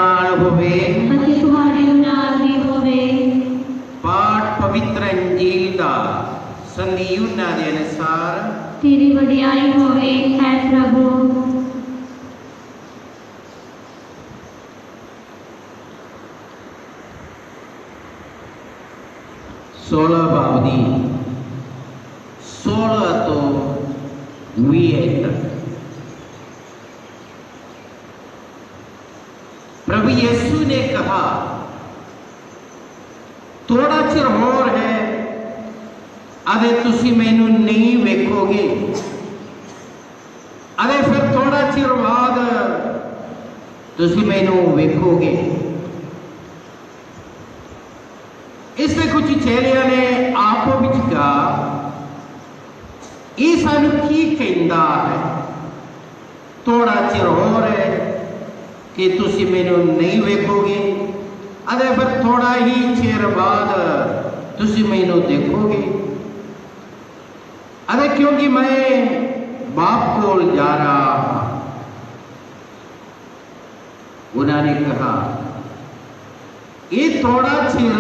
नाल होवे ਅਤੇ ਤੁਹਾਡੇ ਨਾਲ ਵੀ ਹੋਵੇ। पाठ पवित्र अंजील दा संधी यूहन्ना दे अनुसार। तेरी वडियाई होवे है प्रभु। सोलह बावदी 16 तो 20 तक प्रभु यीशु ने कहा, थोड़ा चिर होर है अरे तुसी मैनू नहीं वेखोगे, अरे फिर थोड़ा चिर बाद तुसी मैनू वेखोगे। इससे कुछ चेलियां ने आपो विच कहा, ये सानू की कहंदा है, थोड़ा चिर होर है कि तुसी मैनू नहीं वेखोगे, अरे फिर थोड़ा ही चिर बाद तुसी मैनू देखोगे। अरे क्योंकि मैं बाप कोल जा रहा हूं। उन्होंने कहा, ये थोड़ा चिर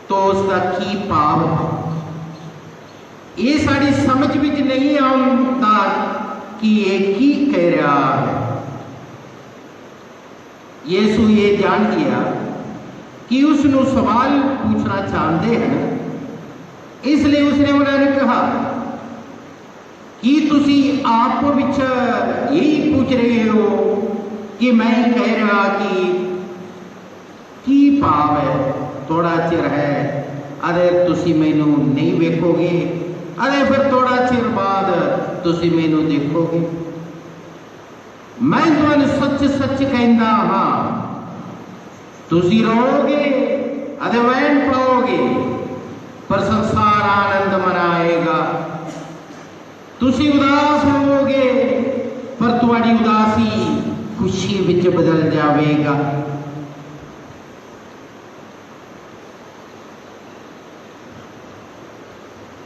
तो उसका की भाव है, ये साड़ी समझ विच नहीं आता कि ये की कह रहा है। यीशु ये जान लिया कि उसनु सवाल पूछना चाहते हैं, इसलिए उसने उन्होंने कहा कि तुसी आप विच यही पूछ रहे हो कि मैं कह रहा कि भाव है, थोड़ा चिर है अरे तुसी मैनू नहीं वेखोगे, अरे फिर थोड़ा चिर बाद तुसी मैनू देखोगे। मैं तुहानू सच सच कहंदा हां, तुसी रोओगे अरे वैन पाओगे, पर संसार आनंद मनाएगा। तुसी उदास होवोगे पर तुम्हारी उदासी खुशी विच बदल जाएगा।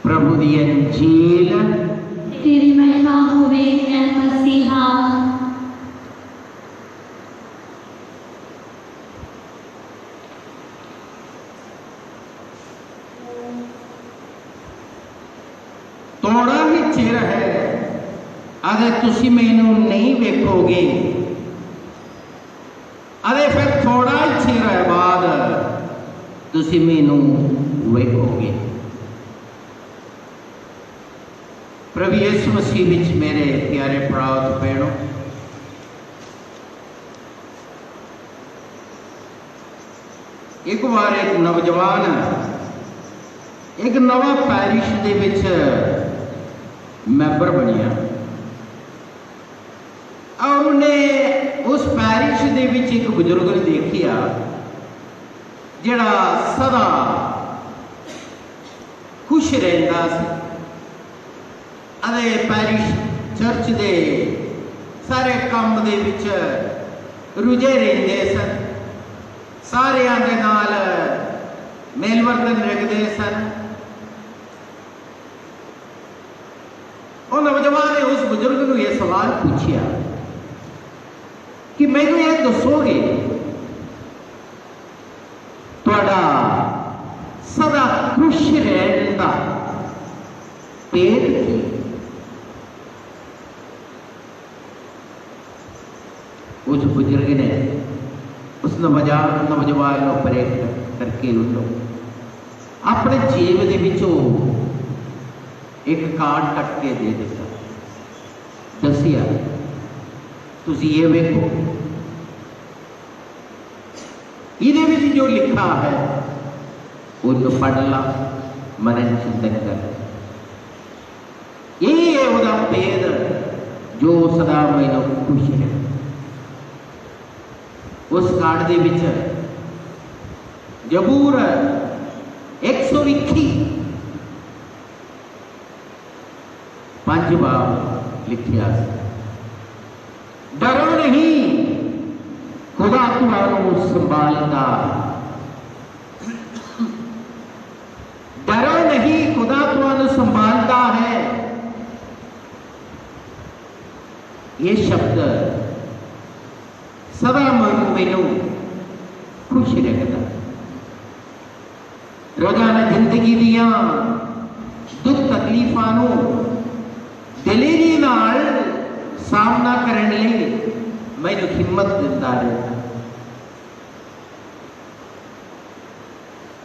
प्रभु दी अंजील। तेरी महिमा होवे ऐ मसीहा। थोड़ा ही चिर है अरे तुसी मैनू नहीं वेखोगे, अरे फिर थोड़ा ही चिर बाद तुसी मैनू वेखोगे। प्रभु यीशु मसीह विच मेरे प्यारे भराओ ते भैणों, एक बार एक नौजवान एक नवा पैरिश दे विच मैंबर बनिया और उन्हें उस पैरिश दे विच एक बुजुर्ग ने देखिया जिहड़ा सदा खुश रहिंदा सी। अरे पैरिश चर्च दे सारे काम दे विच रुझे रहिंदे सन, सारियां दे नाल मेल वर्तन रखते सन। और नौजवान ने उस बुजुर्ग को यह सवाल पूछा कि मैनू ये दसोगे तुहाडा सदा खुश रहने का पेट की? उस बुजुर्ग ने उस नौजवान को परेड करके उन्होंने अपने जेब के विचों एक कार्ड कट के दे दिता, दसिया तुसी ये वेखो, इहदे विच जो लिखा है उन्हें पढ़ ला, मनन चिंतन कर। यही है वह भेद जो सदा मैनू खुश है। उस कार्ड दे विच जबूर 121 5 बार लिखिया, डरो नहीं खुदा तुहानू संभालता, डरो नहीं खुदा तुहानू संभालता है। ये शब्द सदा मैनू खुश रखता। रोजाना जिंदगी दियां दुख तकलीफां नूं दिलेरी नाल सामना करने लई मैनू हिम्मत दिंदा रहता।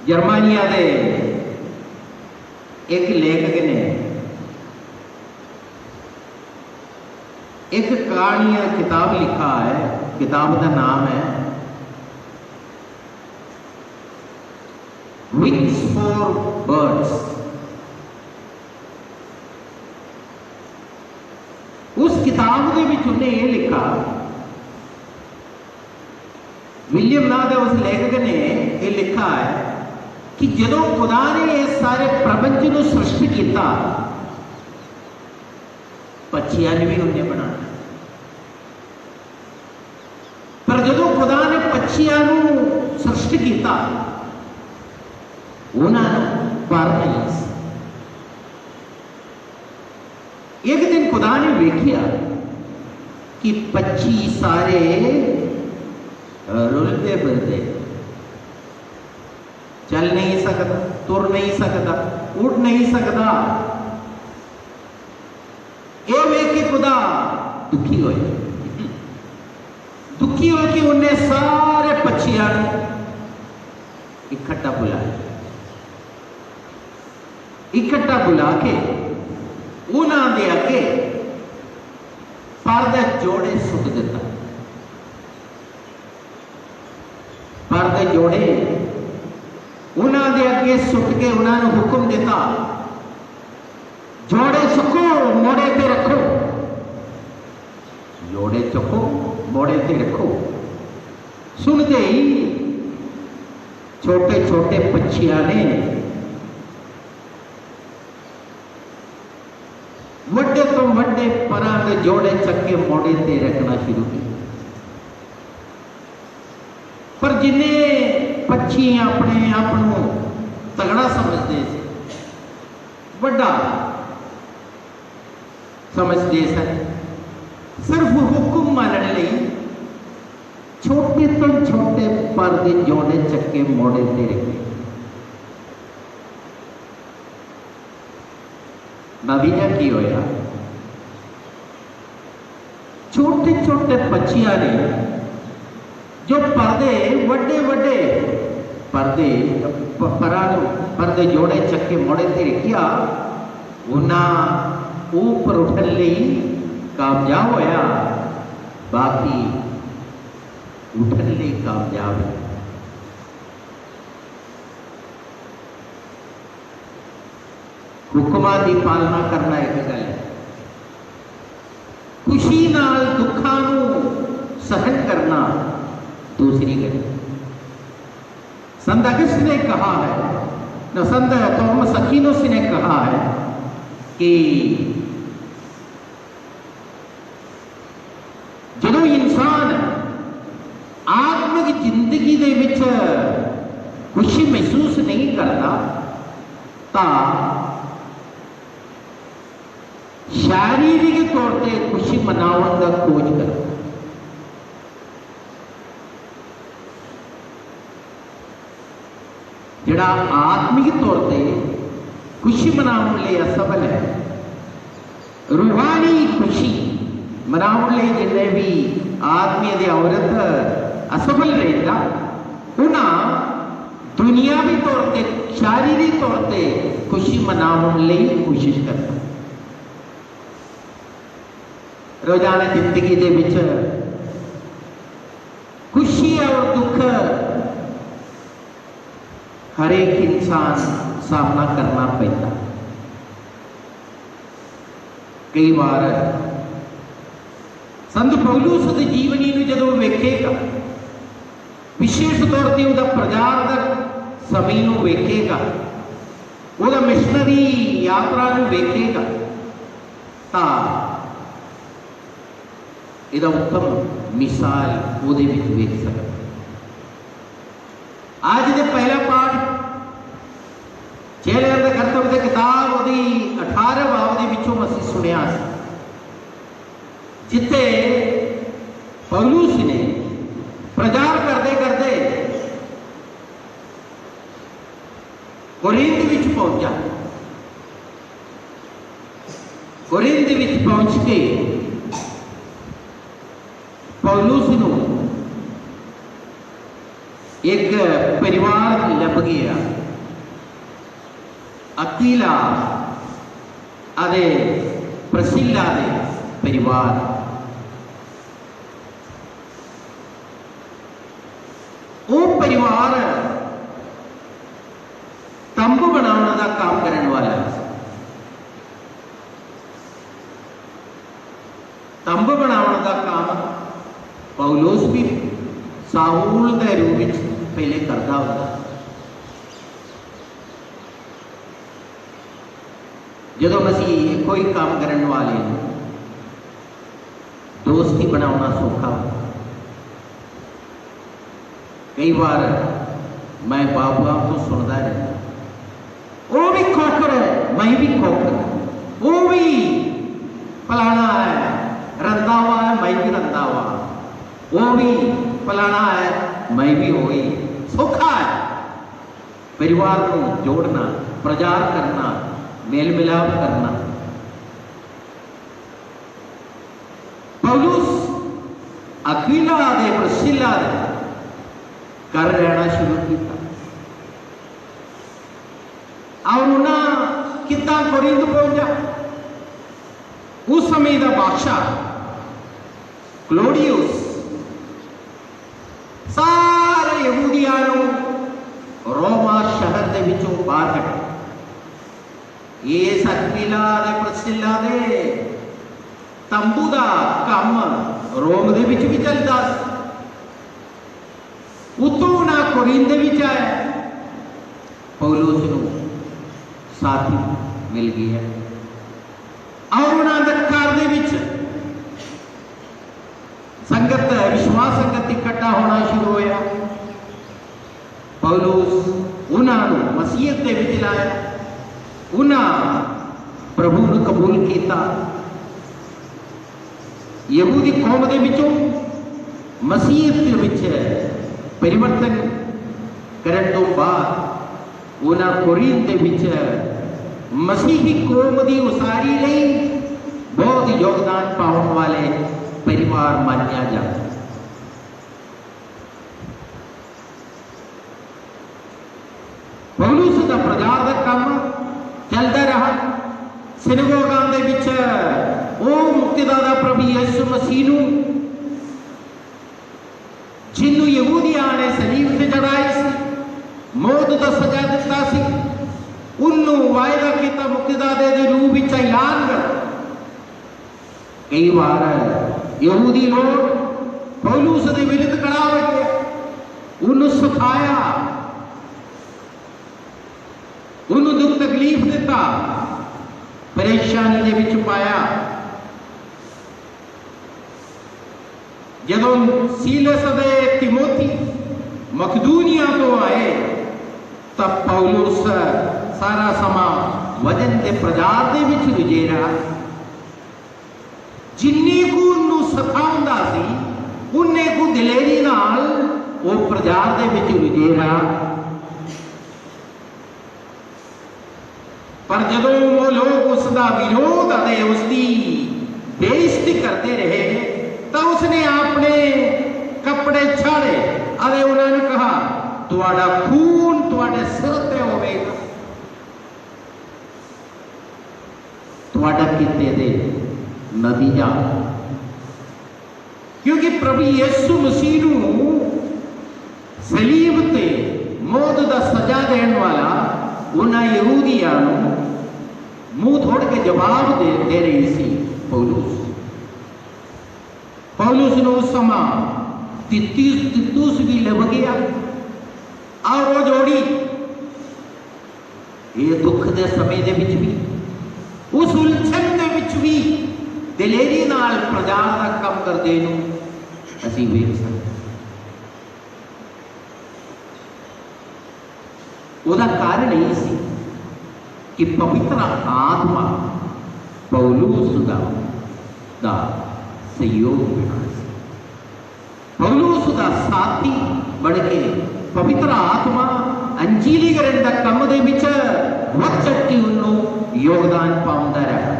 जर्मनिया दे एक लेखक ने एक कहानी किताब लिखा है। किताब का नाम है विंग्स फॉर बर्ड्स। उस किताब के विच उन्हें यह लिखा, विलियम नाम के उस लेखक ने यह लिखा है कि जदों खुदा ने इस सारे प्रपंच को सृष्टि किया, पक्षियां ने भी उन्हें बनाया, पर जदों खुदा ने पक्षियां सृष्टि किया उन्होंने पर नहीं सी। एक दिन खुदा ने वेख्या कि पक्षी सारे रुलते फिरते, चल नहीं सकता, तुर नहीं सकता, उड़ नहीं सकता। ये वेख के खुदा दुखी होए। दुखी हो कि उन्हें सारे पक्षियों इकट्ठा बुलाया। इकट्ठा बुला के उन्होंने अगे पर दे जोड़े सुट दिता। पर दे जोड़े उन्होंने अगे सुट के उन्होंने हुक्म दिता, जोड़े चुको मोड़े ते रखो, जोड़े चुको मोड़े ते रखो। सुनते ही छोटे छोटे पक्षियों ने वड्डे तो वड्डे परां दे जोड़े चक्के मोड़े ते रखना शुरू किया। पर जिन्हें पक्षी अपने आप को तगड़ा समझते थे, बड़ा समझते थे, सिर्फ हुक्म मानने लई छोटे तो छोटे पर दे जोड़े चक्के मोड़े ते रखे। नतीजा की होया, छोटे छोटे पक्षियों ने जो पर्दे वड्डे वड्डे पर्दे जोड़े चक्के मोड़े ते रखिया, उन्हें ऊपर उठन लई कामयाब होया, बाकी उठन लई कामयाब है। हुक्मां की पालना करना एक गल है, खुशी नाल दुखां नूं सहन करना दूसरी गल है। संत अगस्त ने कहा है, न संत थॉमस अक्विनस ने कहा है कि जदों इंसान आत्मिक जिंदगी दे विच खुशी महसूस नहीं करता तां शारीरिक तौर पर खुशी मनाने का खोज करो। जिहड़ा आत्मिक तौर पर खुशी मनाने लिए असफल है, रूहानी खुशी मनाने लिए जिन्हें भी आदमी दी औरत असफल रहता, उन्हें दुनियावी तौर पर शारीरिक तौर पर खुशी मनाने लिए कोशिश करता। रोजाना जिंदगी दे विच खुशी और दुख हर एक इंसान सामना करना पैदा। कई बार संत पौलुस की जीवनी में जदों वेखेगा, विशेष तौर पर उसका प्रचारक समय को वेखेगा, उसका मिशनरी यात्रा को वेखेगा, तां इसका उत्तम मिसाल वो वेख सकता। आज के पहला पाठ चेहरे का कर्तव्य किताब वो 18 बाब के पिछों असीं सुनिया, जिथे पौलुस ने कोरिंथ विच पहुंचा। कोरिंथ विच पहुंच के पौलुस नूं एक परिवार लभ गया, अकीला अदे प्रसिला दे परिवार। वो परिवार तंबू बनाने का काम करने वाला, तंबू बनाने का काम पौलुस भी साऊल के रूप में पहले करता होता। जो मसीह कोई काम करने वाले दोस्ती बनाना सौखा। कई बार मैं बाबुआ तो सुनता रहता, वो भी खोखर है, मैं भी खोखर, वो भी फलाना है, रंधा हुआ है, मैं भी रंधा हुआ, वो भी फलाना है, मैं भी हो गई। सौखा है परिवार को जोड़ना, प्रचार करना, मेल मिलाप करना। पौलुस अकीला दे प्रसिला दे कर रहना शुरू किया और उन्हें कितना कोरिंथ पहुंचा। उस समय का बादशाह क्लोडियस सारे यहूदियों रोमा शहर के विचों बाहर कटे। ये अकीला दे प्रसिला दे तंबू का काम रोम दे विच भी चलता। उतों ना कोरिंथ विच आया, पौलुस नूं साथी मिल गया और उन्होंने घर दे विच संगत विश्वास संगत इकट्ठा होना शुरू होया। पौलुस उन्होंने मसीहत दे विच लाया, उन्हें प्रभु ने कबूल किया। यहूदी कौम दे विचों मसीहत दे विच परिवर्तन करने तो बाद उन्हें कोरिंथ दे विच मसीही कौम की उसारी लई बहुत योगदान पाने वाले परिवार मानिया जाता। पौलुस का प्रचार का काम चलता रहा। सिनेगोगां दे विच वो मुक्तिदाता प्रभु यीशु मसीह नूं जिन्हों यहूदियों ने सलीब से चढ़ाई सी, मौत का सजा दिता सी, उन्होंने वायदा किया मुक्तिदाते के रूप में ऐलान कर। कई बार यहूदी लोग पौलुस के विरुद्ध खड़ा हो गए, उन्होंने सिखाया, उन्होंने दुख तकलीफ दिता, परेशानी के विच पाया। जदों सीलस दे तिमोथी मकदूनिया तो आए तब पौलुस सारा समा वजन के प्रचार दे विच रुझेरा। जिन्नी को उन्होंने सिखाउंदा सी उन्ने को दिलेरी नाल वो प्रचार दे विच रुझेरा। पर जदों वो लोग उसका विरोध अते उसकी बेइज्जती करते रहे तो उसने अपने कपड़े छाड़े और उन्होंने कहा, तुहाडा खून तुहाडे सिर ते होवेगा, तुहाडा किते दे नतीजा। क्योंकि प्रभु यीशु मसीह नूं सलीब ते मौत का सजा देने वाला उन्हें यहूदियों मुंह थोड़ के जवाब दे रही सी। पौलुस ने उस समय तितुस भी लभ गया और वो जोड़ी ये दुख के समय दे विच भी उस उलझन के विच भी दिलेरी नाल प्रचार का काम करते असीं वेख सकते। उसका कारण यही सी कि पवित्र आत्मा पौलुस का सहयोग बना, पौलुस का साथी बन के पवित्र आत्मा ਅੰਜੀਲੀਕਰਨ ਦਾ ਕੰਮ ਦੇ ਵਿੱਚ ਵੱਧ ਚੜ੍ਹ ਕੇ ਉਹਨੂੰ ਯੋਗਦਾਨ ਪਾਉਂਦਾ ਰਿਹਾ।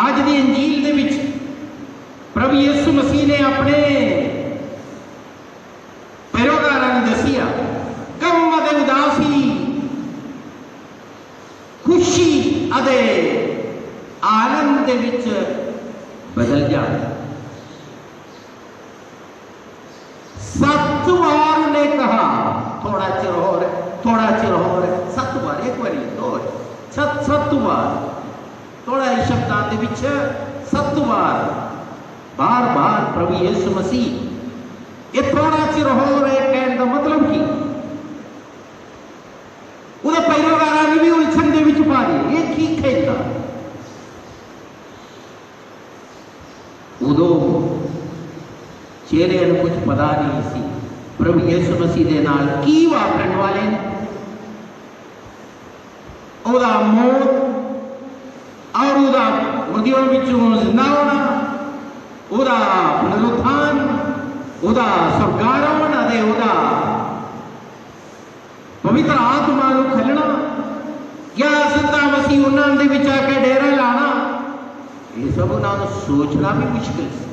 ਅੱਜ ਦੀ ਅੰਜੀਲ ਦੇ ਵਿੱਚ ਪ੍ਰਭੂ ਯਿਸੂ ਮਸੀਹ ਨੇ ਆਪਣੇ ਪੈਰੋਕਾਰਾਂ ਨੂੰ ਦੱਸਿਆ ਕੰਮ ਅਤੇ ਉਦਾਸੀ ਖੁਸ਼ੀ ਅਤੇ ਆਨੰਦ ਦੇ ਵਿੱਚ ਬਦਲ ਜਾਏ। 7 ਵਾਰ ਉਹਨੇ ਕਹਾ ਥੋੜਾ ਚਿਰ ਹੋਰ, ਥੋੜਾ ਚਿਰ ਹੋਰ, 7 ਵਾਰ, ਇੱਕ ਵਾਰੀ ਦੋ, 7 ਵਾਰ, ਥੋੜਾ ਹੀ ਸ਼ਬਦਾਂ ਦੇ ਵਿੱਚ 7 ਵਾਰ ਬਾਰ-ਬਾਰ ਪ੍ਰਭੂ ਯਿਸੂ ਮਸੀਹ ਇਹ ਥੋੜਾ ਚਿਰ ਹੋਰ ਕਹਿਣ ਦਾ ਮਤਲਬ ਕੀ? ਉਹਦੇ ਪੈਰੋਕਾਰਾਂ ਨੂੰ ਵੀ ਉਲਝਣ ਦੇ ਵਿੱਚ ਪਾ ਦੇ, ਇਹ ਕੀ ਕਹਿੰਦਾ? ਉਦੋਂ ਚਿਹਰਿਆਂ ਨੂੰ ਕੁਝ ਪਤਾ ਨਹੀਂ ਸੀ ਪ੍ਰਭੂ ਯਿਸੂ ਮਸੀਹ ਦੇ ਨਾਲ ਕੀ ਵਾਪਰਨ ਵਾਲੇ ਨੇ। ਉਹਦਾ ਮੌਤ ਔਰ ਉਹਦਾ ਮੁਰਦਿਆਂ ਵਿੱਚੋਂ ਜ਼ਿੰਦਾ ਹੋਣਾ, ਉਹਦਾ ਪੁਨਰੁੱਥਾਨ, ਉਹਦਾ ਸਵਰਗਾਰੋਹਣ ਅਤੇ ਉਹਦਾ ਪਵਿੱਤਰ ਆਤਮਾ ਨੂੰ ਖੱਲਣਾ, ਕਿਆ ਜ਼ਿੰਦਾ ਮਸੀਹ ਉਹਨਾਂ ਦੇ ਵਿੱਚ ਆ ਕੇ ਡੇਰਾ ਲਾਣਾ, ਇਹ ਸਭ ਉਹਨਾਂ ਨੂੰ ਸੋਚਣਾ ਵੀ ਮੁਸ਼ਕਿਲ ਸੀ।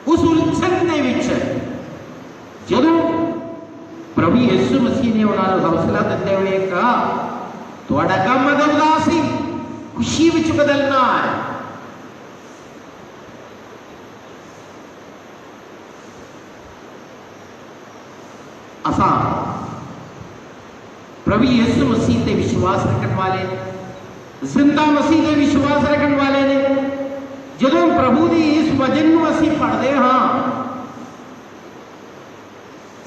ਉਸ ਉਲਝਣ ਦੇ ਵਿੱਚ ਜਦੋਂ ਪ੍ਰਭੂ ਯਿਸੂ ਮਸੀਹ ਨੇ ਉਹਨਾਂ ਨੂੰ ਹੌਸਲਾ ਦਿੰਦੇ ਹੋਏ ਕਹਾ ਤੁਹਾਡਾ ਕੰਮ ਉਦਾਸੀ ਖੁਸ਼ੀ ਵਿੱਚ ਬਦਲਣਾ ਹੈ। असा प्रभु यीशु मसीह ते विश्वास रखने वाले, जिंदा मसीह ते विश्वास रखने वाले ने जदों प्रभु की इस वचन को असी पढ़ते हाँ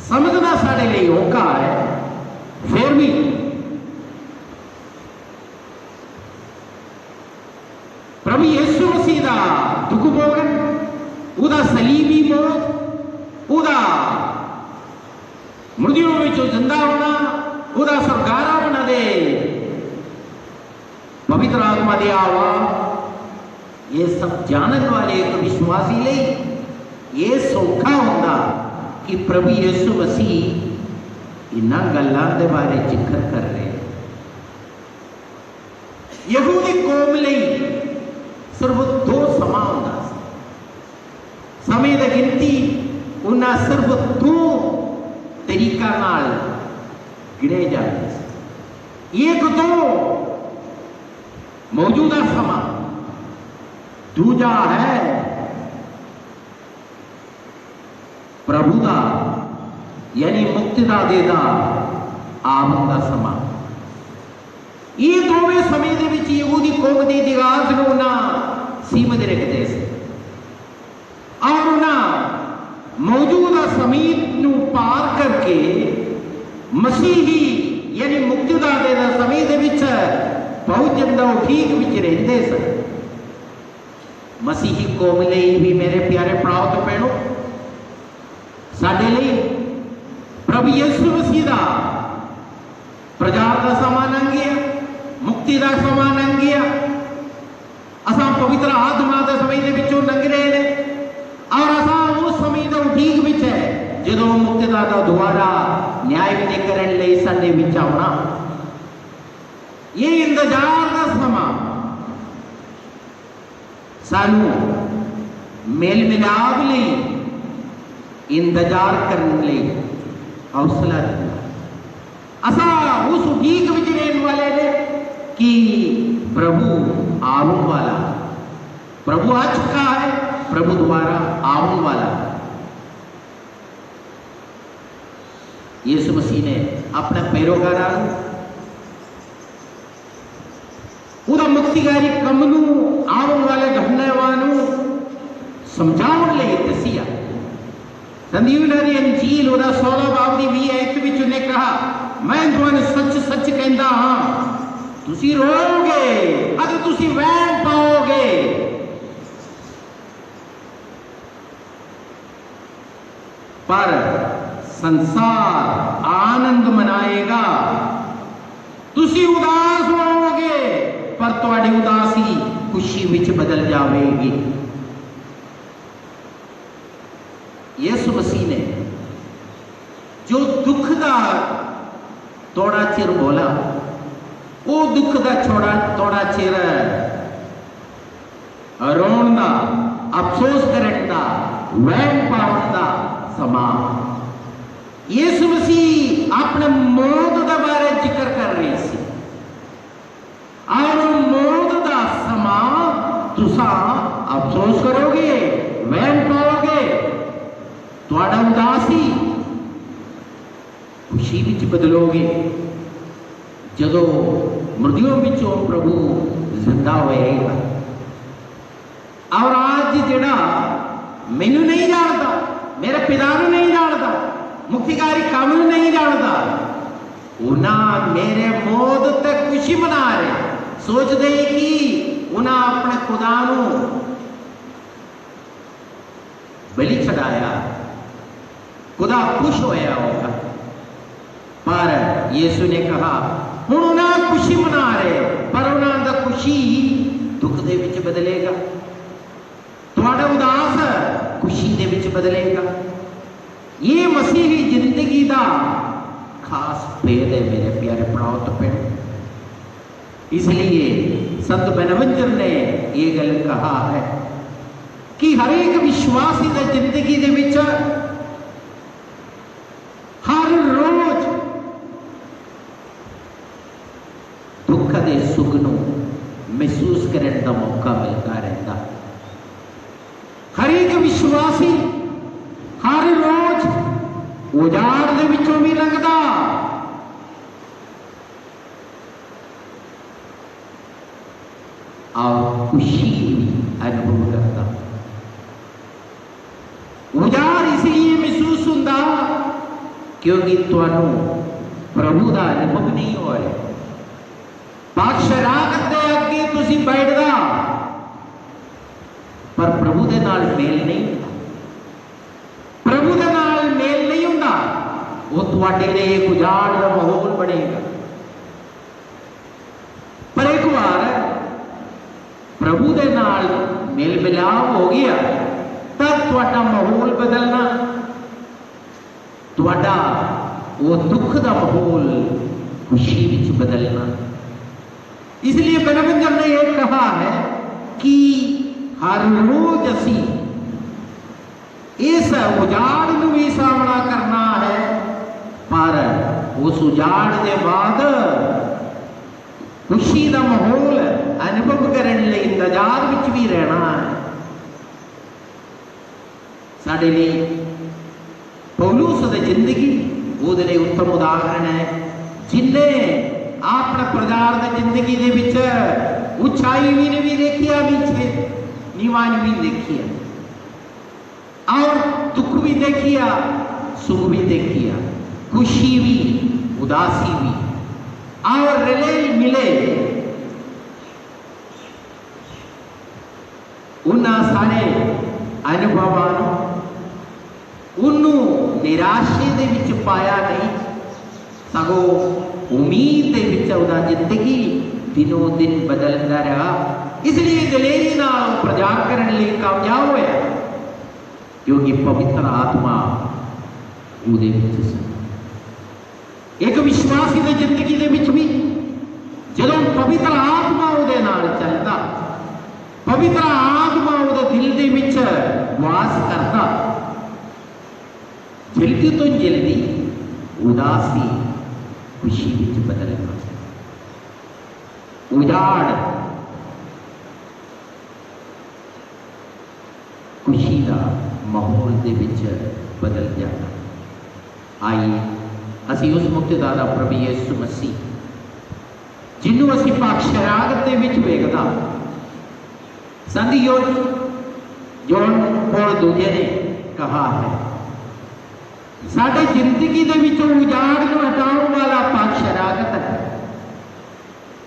समझना साढ़े लिए औखा है, फिर भी प्रभु यीशु मसीह का दुख भोगन, उदा सलीबी मौत, उदा मुर्दियों में जिंदा होना, उदा सरकारा बना दे पवित्र आत्मा दे आवा, ये सब जानने वाले एक विश्वासी ले ये सौखा होता कि प्रभु यीशु मसीह इन्हां गल्लां दे बारे जिक्र कर रहे हैं। यहूदी कौम लई सिर्फ 2 समा होंदा, समय दी गिनती उन्हां सिर्फ 2 तरीका नाल गिने जाते, एक तो मौजूदा समा, दूजा है प्रभु का यानी मुक्तिदाते दा आवन दा समा। ये दोवें समय दे विच यहूदी कौम दी इतिहास नूं ना सीमित रखते थे और ना मौजूदा समय नूं पार करके मसीही यानी मुक्तिदाते दा समय दे विच पहुंचण दा ठीक विच रहिंदे सन। मसीही कौम लई भी मेरे प्यारे भराओ ते भैणों, साडे लई प्रभु यीशु मसीह दा प्रचार दा समा लंघ गया, मुक्ति दा समा लंघ गया, असां पवित्र आत्मा दे समय दे विचों लंघ रहे ने और असां उस समय दा ठीक विच है जदों मुक्तिदाता दोबारा न्याय विधि करन लई साडे विच आउणा। ये इंतजार दा समा सानू मेल मिलाप लई इंतजार करने लई हौसला दिता। असा उस उडीक विच रहने वाले ने कि प्रभु आवन वाला, प्रभु आ चुका है, प्रभु दोबारा आवन वाला। यीशु मसीह ने अपने पैरोकारां उदा मुक्तिकारी कम नूं आवन वाले घटनावां नूं समझाउण लई दसिया। संदीवना दी अंजील उदा 16 बाब दी 20 आयत विच उन्हें कहा, मैं तुहानूं सच सच कहंदा हां तुसीं रोओगे अते तुसीं वैण पाओगे, पर संसार आनंद मनाएगा। तुसीं उदास होवोगे पर तुहाडी उदासी खुशी विच बदल जाएगी। यीशु मसीह ने जो दुख का थोड़ा चिर बोला, वो दुख का थोड़ा चिर रोण का, अफसोस करने का, वहम पावन का समा। यीशु मसीह अपने मौत के बारे जिक्र कर रही सी, और मौत का समा तुसा अफसोस करोगे, वहम पाओगे, थोड़ा उदासी खुशी विच बदलोगे जदों मृत्युओं विचों प्रभु जिंदा होएगा। और आज जिहड़ा मैनू नहीं जानता, मेरे पिता नूं नहीं जानता, मुक्तिकारी काम नूं नहीं जानता, उन्हां मेरे मौत ते खुशी मना रहे, सोचदे कि उन्हां अपने खुदा नूं बलि चढ़ाया, खुदा खुश होया होगा। पर यीशु ने कहा हुण उन्हां खुशी मना रहे, पर उन्हां दा खुशी दुख दे विच बदलेगा, थोड़ा उदास खुशी दे विच बदलेगा। ये मसीही जिंदगी का खास भेद है मेरे प्यारे भराओ ते भैणों। इसलिए संत बनवंजन ने ये गल कहा है कि हर एक विश्वासी की जिंदगी दे विच हर रोज दुख के सुख नूं महसूस करने का मौका मिलता रहता। हर एक विश्वासी हर रोज उजाड़ दे विचों भी लंघदा, और खुशी भी अनुभव करता। उजाड़ इसलिए महसूस होता क्योंकि तुहानू प्रभु का अनुभव नहीं हो रहा। पातशाह दे अगे तुसी बैठदा, पर प्रभु दे नाल मेल नहीं होता, प्रभु दे नाल मेल नहीं होता, वो तुहाडे लिए एक उजाड़ का माहौल बनेगा। पर एक बार प्रभु दे नाल मेल मिलाप हो गया, तब तुहाडा माहौल बदलना, तुहाडा वो दुख का माहौल खुशी विच बदलना। इसलिए बनवंजन ने यह कहा है कि हर रोज असी इस उजाड़ नूं भी सामना करना है, पर उस उजाड़ के बाद खुशी का माहौल अनुभव करने लिए इंतजार विच भी रहना है। साडे लिए पौलुस की जिंदगी वो उत्तम उदाहरण है, जिन्हें अपने प्रचार की जिंदगी दे विच उचाई भी ने भी देखी, नीचे नीवान भी देखी, और दुख भी देखी, सुख भी देखी, खुशी भी उदासी भी, और रले मिले उन्हां सारे अनुभवां उन्हों निराशे दे विच पाया नहीं, सगों उम्मीद दे विच उहदा जिंदगी दिनों दिन बदलता रहा। इसलिए दलेरी नाल प्रचार करने लिए कामयाब होया, क्योंकि पवित्र आत्मा उहदे विच सी। एक विश्वासी की जिंदगी दे विच भी जदों पवित्र आत्मा उहदे नाल चलदा, पवित्र आत्मा उहदे दिल दे विच वास करदा, जल्दी तो जल्दी उदासी खुशी विच बदलना, उजाड़ खुशी का माहौल दे विच बदल जाता। आइए असी उस मुक्तिदाता प्रभु यीशु मसीह जिन्हों असी पातशाह दे विच वेखदा, संत जॉन पॉल दूजे ने कहा है, साडे जिंदगी दे विचों उजाड़ नूं हटाउण वाला पातशाह है,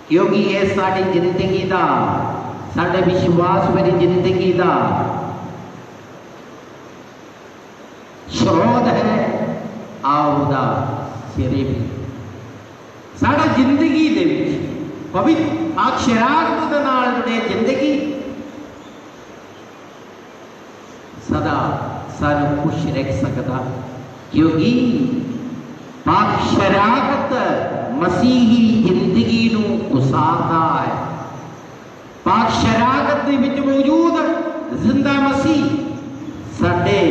क्योंकि यह साडी जिंदगी का, साडे विश्वास भरी जिंदगी का स्रोत है, आवदा सिरे भी साडा जिंदगी दे विच पवित्र पातशाह दे नाल जुड़े जिंदगी सदा सानू खुश रख सकता, क्योंकि पाक शराकत मसीही जिंदगी नू उसारदा है। पाक शराकत दे विच मौजूद जिंदा मसीह साडे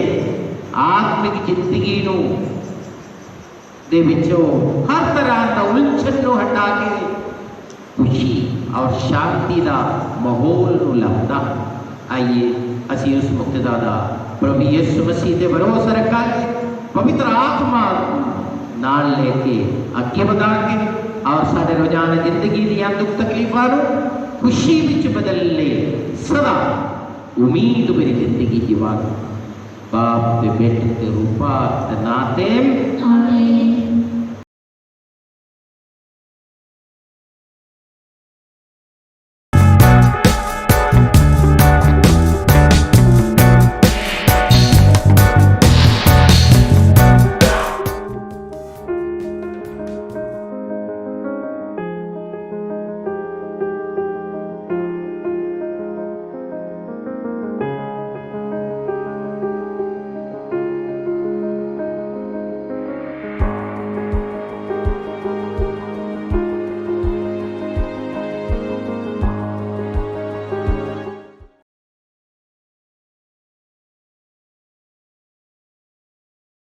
आत्मिक जिंदगी नू दे विचों हर तरह का उलझन नू हटा के खुशी और शांति का माहौल नू लाता। आइए असी उस मुक्तदा दा प्रभु यीशु मसीह ते भरोसा रखा के पवित्र आत्मा नाल लेके अगे बढ़ा के और साडे रोजाना जिंदगी दी दुख तकलीफां नू खुशी विच बदलने सदा उम्मीद मेरी जिंदगी जीवा। बाप ते बेटे ते रूपा ते नाते आमीन।